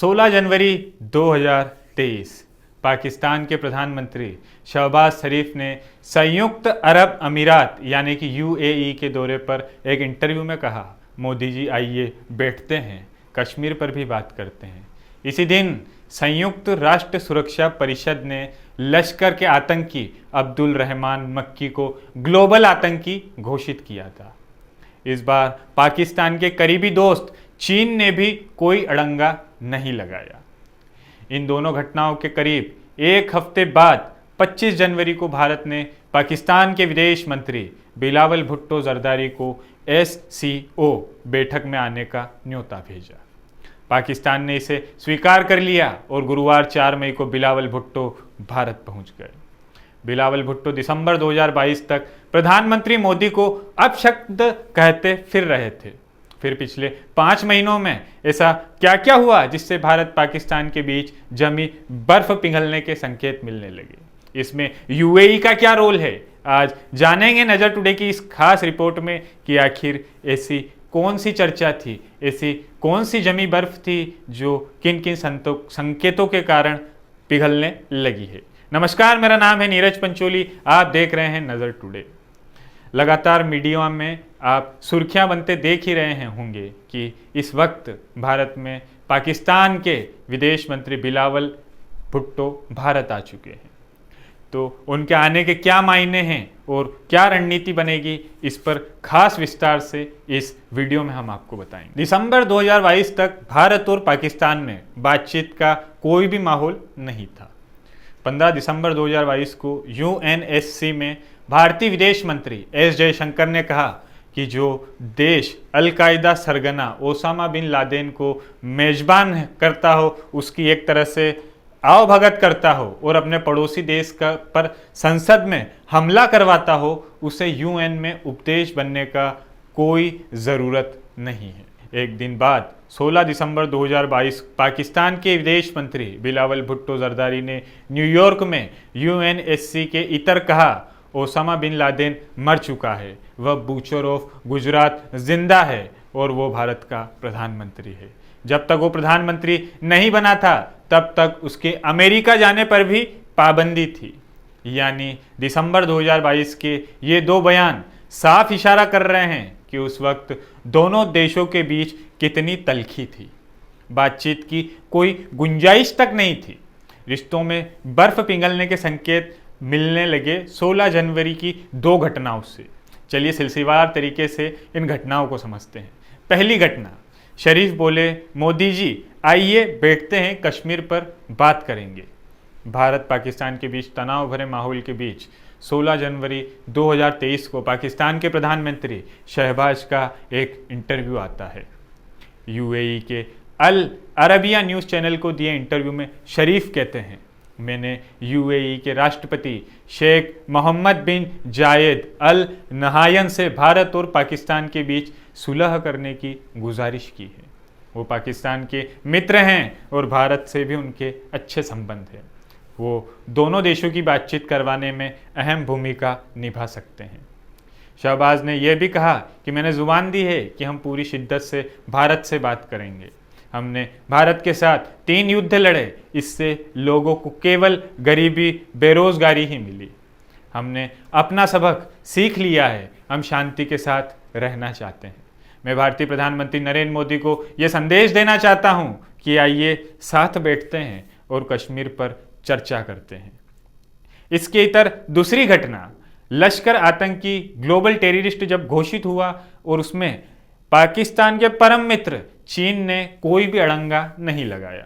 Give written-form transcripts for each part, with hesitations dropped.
16 जनवरी 2023 पाकिस्तान के प्रधानमंत्री शहबाज शरीफ ने संयुक्त अरब अमीरात यानी कि यूएई के दौरे पर एक इंटरव्यू में कहा, मोदी जी आइए बैठते हैं, कश्मीर पर भी बात करते हैं। इसी दिन संयुक्त राष्ट्र सुरक्षा परिषद ने लश्कर के आतंकी अब्दुल रहमान मक्की को ग्लोबल आतंकी घोषित किया था। इस बार पाकिस्तान के करीबी दोस्त चीन ने भी कोई अड़ंगा नहीं लगाया। इन दोनों घटनाओं के करीब एक हफ्ते बाद 25 जनवरी को भारत ने पाकिस्तान के विदेश मंत्री बिलावल भुट्टो जरदारी को SCO बैठक में आने का न्योता भेजा। पाकिस्तान ने इसे स्वीकार कर लिया और गुरुवार 4 मई को बिलावल भुट्टो भारत पहुंच गए। बिलावल भुट्टो दिसंबर 2022 तक प्रधानमंत्री मोदी को अपशब्द कहते फिर रहे थे। फिर पिछले 5 महीनों में ऐसा क्या क्या हुआ जिससे भारत पाकिस्तान के बीच जमी बर्फ पिघलने के संकेत मिलने लगे? इसमें यूएई का क्या रोल है? आज जानेंगे नजर टुडे की इस खास रिपोर्ट में कि आखिर ऐसी कौन सी चर्चा थी, ऐसी कौन सी जमी बर्फ थी जो किन किन संकेतों के कारण पिघलने लगी है। नमस्कार, मेरा नाम है नीरज पंचोली, आप देख रहे हैं नजर टुडे। लगातार मीडिया में आप सुर्खियां बनते देख ही रहे होंगे कि इस वक्त भारत में पाकिस्तान के विदेश मंत्री बिलावल भुट्टो भारत आ चुके हैं। तो उनके आने के क्या मायने हैं और क्या रणनीति बनेगी, इस पर खास विस्तार से इस वीडियो में हम आपको बताएंगे। दिसंबर 2022 तक भारत और पाकिस्तान में बातचीत का कोई भी माहौल नहीं था। 15 दिसंबर 2022 को UNSC में भारतीय विदेश मंत्री S जयशंकर ने कहा कि जो देश अलकायदा सरगना ओसामा बिन लादेन को मेजबान करता हो, उसकी एक तरह से आवभगत करता हो और अपने पड़ोसी देश का पर संसद में हमला करवाता हो, उसे UN में उपदेश बनने का कोई ज़रूरत नहीं है। एक दिन बाद 16 दिसंबर 2022 पाकिस्तान के विदेश मंत्री बिलावल भुट्टो जरदारी ने न्यूयॉर्क में UNSC के इतर कहा, ओसामा बिन लादेन मर चुका है, वह बूचर ऑफ गुजरात जिंदा है और वो भारत का प्रधानमंत्री है। जब तक वो प्रधानमंत्री नहीं बना था तब तक उसके अमेरिका जाने पर भी पाबंदी थी। यानी दिसंबर 2022 के ये दो बयान साफ इशारा कर रहे हैं कि उस वक्त दोनों देशों के बीच कितनी तल्खी थी। बातचीत की कोई गुंजाइश तक नहीं थी। रिश्तों में बर्फ पिघलने के संकेत मिलने लगे 16 जनवरी की दो घटनाओं से। चलिए सिलसिलेवार तरीके से इन घटनाओं को समझते हैं। पहली घटना, शरीफ बोले, मोदी जी आइए बैठते हैं, कश्मीर पर बात करेंगे। भारत पाकिस्तान के बीच तनाव भरे माहौल के बीच 16 जनवरी 2023 को पाकिस्तान के प्रधानमंत्री शहबाज का एक इंटरव्यू आता है। यूएई के अल अरबिया न्यूज़ चैनल को दिए इंटरव्यू में शरीफ कहते हैं, मैंने यूएई के राष्ट्रपति शेख मोहम्मद बिन जायद अल नहायन से भारत और पाकिस्तान के बीच सुलह करने की गुजारिश की है। वो पाकिस्तान के मित्र हैं और भारत से भी उनके अच्छे संबंध हैं। वो दोनों देशों की बातचीत करवाने में अहम भूमिका निभा सकते हैं। शहबाज ने यह भी कहा कि मैंने जुबान दी है कि हम पूरी शिद्दत से भारत से बात करेंगे। हमने भारत के साथ 3 युद्ध लड़े, इससे लोगों को केवल गरीबी बेरोजगारी ही मिली। हमने अपना सबक सीख लिया है, हम शांति के साथ रहना चाहते हैं। मैं भारतीय प्रधानमंत्री नरेंद्र मोदी को यह संदेश देना चाहता हूं कि आइए साथ बैठते हैं और कश्मीर पर चर्चा करते हैं। इसके इतर दूसरी घटना, लश्कर आतंकी ग्लोबल टेररिस्ट जब घोषित हुआ और उसमें पाकिस्तान के परम मित्र चीन ने कोई भी अड़ंगा नहीं लगाया।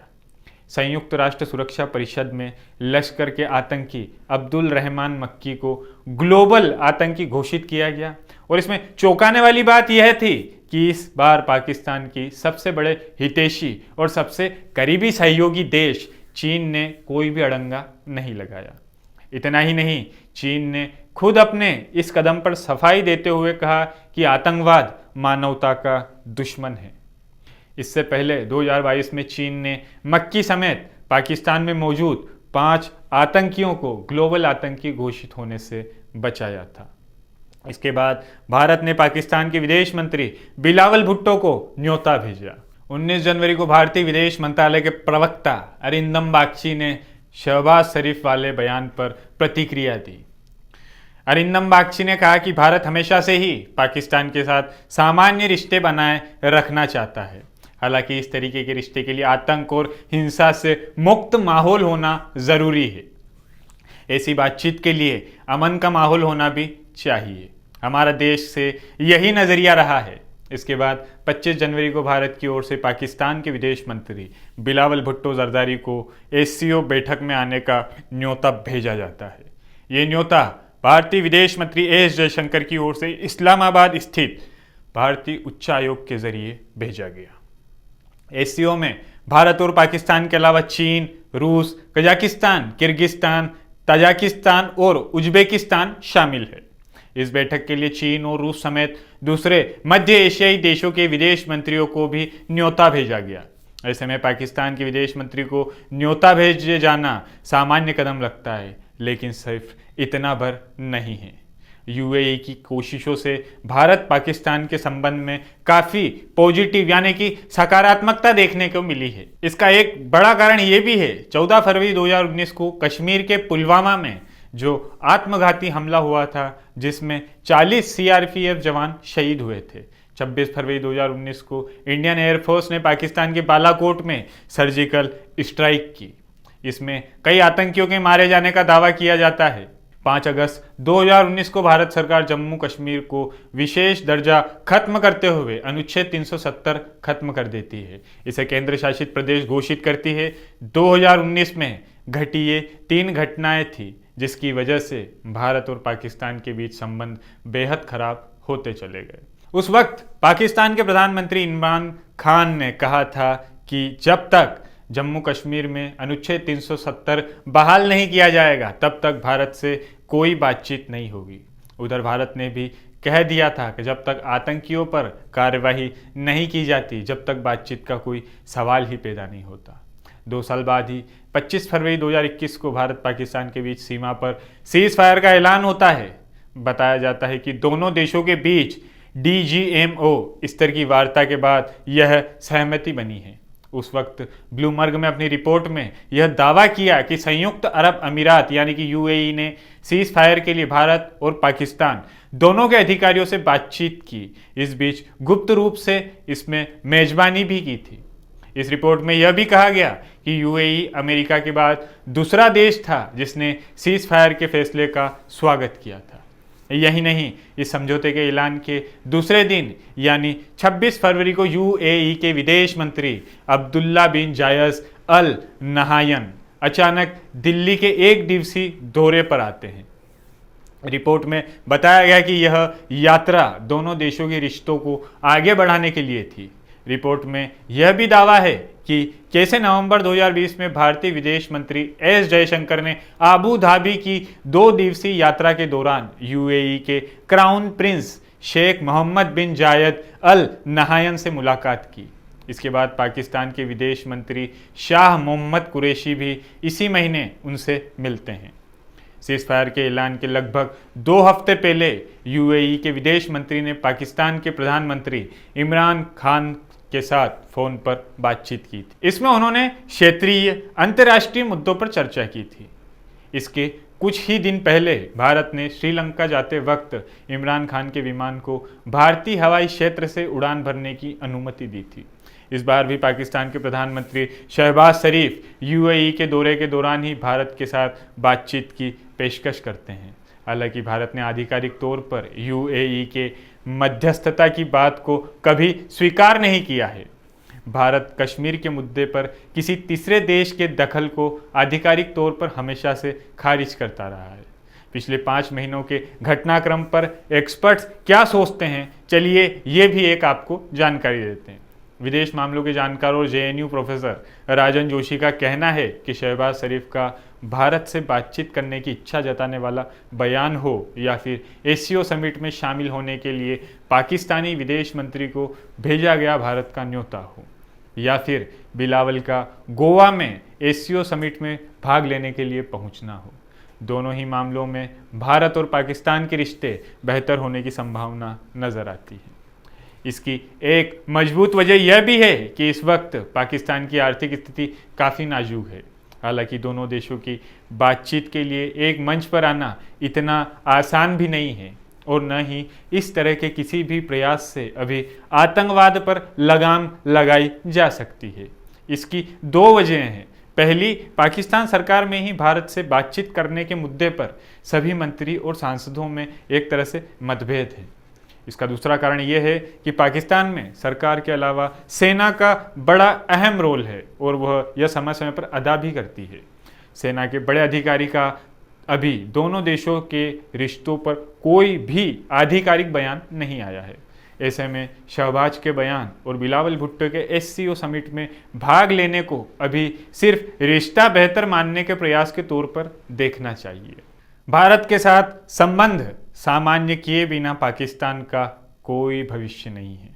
संयुक्त राष्ट्र सुरक्षा परिषद में लश्कर के आतंकी अब्दुल रहमान मक्की को ग्लोबल आतंकी घोषित किया गया और इसमें चौंकाने वाली बात यह थी कि इस बार पाकिस्तान की सबसे बड़े हितैषी और सबसे करीबी सहयोगी देश चीन ने कोई भी अड़ंगा नहीं लगाया। इतना ही नहीं, चीन ने खुद अपने इस कदम पर सफाई देते हुए कहा कि आतंकवाद मानवता का दुश्मन है। इससे पहले 2022 में चीन ने मक्की समेत पाकिस्तान में मौजूद 5 आतंकियों को ग्लोबल आतंकी घोषित होने से बचाया था। इसके बाद भारत ने पाकिस्तान के विदेश मंत्री बिलावल भुट्टो को न्योता भेजा 19 जनवरी को भारतीय विदेश मंत्रालय के प्रवक्ता अरिंदम बागची ने शहबाज शरीफ वाले बयान पर प्रतिक्रिया दी। अरिंदम बागची ने कहा कि भारत हमेशा से ही पाकिस्तान के साथ सामान्य रिश्ते बनाए रखना चाहता है। हालांकि इस तरीके के रिश्ते के लिए आतंक और हिंसा से मुक्त माहौल होना जरूरी है। ऐसी बातचीत के लिए अमन का माहौल होना भी चाहिए। हमारा देश से यही नजरिया रहा है। इसके बाद 25 जनवरी को भारत की ओर से पाकिस्तान के विदेश मंत्री बिलावल भुट्टो जरदारी को एससीओ बैठक में आने का न्योता भेजा जाता है। ये न्योता भारतीय विदेश मंत्री एस जयशंकर की ओर से इस्लामाबाद स्थित भारतीय उच्चायोग के जरिए भेजा गया। एससीओ में भारत और पाकिस्तान के अलावा चीन, रूस, कजाकिस्तान, किर्गिस्तान, ताजिकिस्तान और उज्बेकिस्तान शामिल है। इस बैठक के लिए चीन और रूस समेत दूसरे मध्य एशियाई देशों के विदेश मंत्रियों को भी न्योता भेजा गया। ऐसे में पाकिस्तान के विदेश मंत्री को न्योता भेजे जाना सामान्य कदम लगता है, लेकिन सिर्फ इतना भर नहीं है। यूएई की कोशिशों से भारत पाकिस्तान के संबंध में काफी पॉजिटिव यानी कि सकारात्मकता देखने को मिली है। इसका एक बड़ा कारण ये भी है, 14 फरवरी 2019 को कश्मीर के पुलवामा में जो आत्मघाती हमला हुआ था, जिसमें 40 सीआरपीएफ जवान शहीद हुए थे। 26 फरवरी 2019 को इंडियन एयरफोर्स ने पाकिस्तान के बालाकोट में सर्जिकल स्ट्राइक की। इसमें कई आतंकियों के मारे जाने का दावा किया जाता है। 5 अगस्त 2019 को भारत सरकार जम्मू कश्मीर को विशेष दर्जा खत्म करते हुए अनुच्छेद 370 खत्म कर देती है। इसे केंद्र शासित प्रदेश घोषित करती है। 2019 में घटी ये 3 घटनाएं थी, जिसकी वजह से भारत और पाकिस्तान के बीच संबंध बेहद खराब होते चले गए। उस वक्त पाकिस्तान के प्रधानमंत्री इमरान खान ने कहा था कि जब तक जम्मू कश्मीर में अनुच्छेद 370 बहाल नहीं किया जाएगा, तब तक भारत से कोई बातचीत नहीं होगी। उधर भारत ने भी कह दिया था कि जब तक आतंकियों पर कार्रवाई नहीं की जाती, जब तक बातचीत का कोई सवाल ही पैदा नहीं होता। 2 साल बाद ही 25 फरवरी 2021 को भारत पाकिस्तान के बीच सीमा पर सीज फायर का ऐलान होता है। बताया जाता है कि दोनों देशों के बीच DGMO स्तर की वार्ता के बाद यह सहमति बनी है। उस वक्त ब्लूमबर्ग में अपनी रिपोर्ट में यह दावा किया कि संयुक्त अरब अमीरात यानी कि यूएई ने सीज फायर के लिए भारत और पाकिस्तान दोनों के अधिकारियों से बातचीत की। इस बीच गुप्त रूप से इसमें मेजबानी भी की थी। इस रिपोर्ट में यह भी कहा गया कि यूएई अमेरिका के बाद दूसरा देश था जिसने सीज फायर के फैसले का स्वागत किया था। यही नहीं, इस समझौते के ऐलान के दूसरे दिन यानी 26 फरवरी को यूएई के विदेश मंत्री अब्दुल्ला बिन जायद अल नहायन अचानक दिल्ली के 1 दिवसीय दौरे पर आते हैं। रिपोर्ट में बताया गया कि यह यात्रा दोनों देशों के रिश्तों को आगे बढ़ाने के लिए थी। रिपोर्ट में यह भी दावा है कि कैसे नवंबर 2020 में भारतीय विदेश मंत्री एस जयशंकर ने आबू धाबी की 2 दिवसीय यात्रा के दौरान यूएई के क्राउन प्रिंस शेख मोहम्मद बिन जायद अल नहायन से मुलाकात की। इसके बाद पाकिस्तान के विदेश मंत्री शाह मोहम्मद कुरैशी भी इसी महीने उनसे मिलते हैं। सीज फायर के ऐलान के लगभग 2 हफ्ते पहले यूएई के विदेश मंत्री ने पाकिस्तान के प्रधानमंत्री इमरान खान के साथ फोन पर बातचीत की थी। इसमें उन्होंने क्षेत्रीय अंतर्राष्ट्रीय मुद्दों पर चर्चा की थी। इसके कुछ ही दिन पहले भारत ने श्रीलंका जाते वक्त इमरान खान के विमान को भारतीय हवाई क्षेत्र से उड़ान भरने की अनुमति दी थी। इस बार भी पाकिस्तान के प्रधानमंत्री शहबाज शरीफ यूएई के दौरे के दौरान ही भारत के साथ बातचीत की पेशकश करते हैं। हालांकि भारत ने आधिकारिक तौर पर यूएई के मध्यस्थता की बात को कभी स्वीकार नहीं किया है। भारत कश्मीर के मुद्दे पर किसी तीसरे देश के दखल को आधिकारिक तौर पर हमेशा से खारिज करता रहा है। पिछले 5 महीनों के घटनाक्रम पर एक्सपर्ट्स क्या सोचते हैं, चलिए ये भी एक आपको जानकारी देते हैं। विदेश मामलों के जानकार और जेएनयू प्रोफेसर राजन जोशी का कहना है कि शहबाज शरीफ का भारत से बातचीत करने की इच्छा जताने वाला बयान हो या फिर एससीओ समिट में शामिल होने के लिए पाकिस्तानी विदेश मंत्री को भेजा गया भारत का न्योता हो, या फिर बिलावल का गोवा में एससीओ समिट में भाग लेने के लिए पहुंचना हो, दोनों ही मामलों में भारत और पाकिस्तान के रिश्ते बेहतर होने की संभावना नजर आती है। इसकी एक मजबूत वजह यह भी है कि इस वक्त पाकिस्तान की आर्थिक स्थिति काफ़ी नाजुक है। हालांकि दोनों देशों की बातचीत के लिए एक मंच पर आना इतना आसान भी नहीं है और न ही इस तरह के किसी भी प्रयास से अभी आतंकवाद पर लगाम लगाई जा सकती है। इसकी दो वजह हैं। पहली, पाकिस्तान सरकार में ही भारत से बातचीत करने के मुद्दे पर सभी मंत्री और सांसदों में एक तरह से मतभेद है। इसका दूसरा कारण यह है कि पाकिस्तान में सरकार के अलावा सेना का बड़ा अहम रोल है और वह यह समय समय पर अदा भी करती है। सेना के बड़े अधिकारी का अभी दोनों देशों के रिश्तों पर कोई भी आधिकारिक बयान नहीं आया है। ऐसे में शहबाज के बयान और बिलावल भुट्टो के एससीओ समिट में भाग लेने को अभी सिर्फ रिश्ता बेहतर मानने के प्रयास के तौर पर देखना चाहिए। भारत के साथ संबंध सामान्य किए बिना पाकिस्तान का कोई भविष्य नहीं है।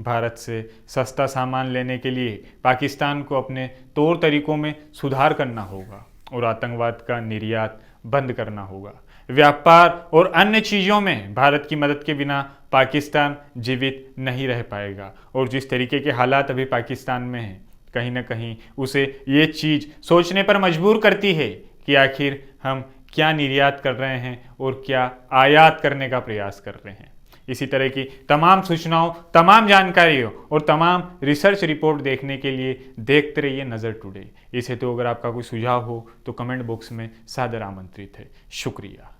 भारत से सस्ता सामान लेने के लिए पाकिस्तान को अपने तौर तरीकों में सुधार करना होगा और आतंकवाद का निर्यात बंद करना होगा। व्यापार और अन्य चीज़ों में भारत की मदद के बिना पाकिस्तान जीवित नहीं रह पाएगा और जिस तरीके के हालात अभी पाकिस्तान में हैं, कहीं ना कहीं उसे ये चीज़ सोचने पर मजबूर करती है कि आखिर हम क्या निर्यात कर रहे हैं और क्या आयात करने का प्रयास कर रहे हैं। इसी तरह की तमाम सूचनाओं, तमाम जानकारियों और तमाम रिसर्च रिपोर्ट देखने के लिए देखते रहिए नज़र टुडे। इसे तो अगर आपका कोई सुझाव हो तो कमेंट बॉक्स में सादर आमंत्रित है। शुक्रिया।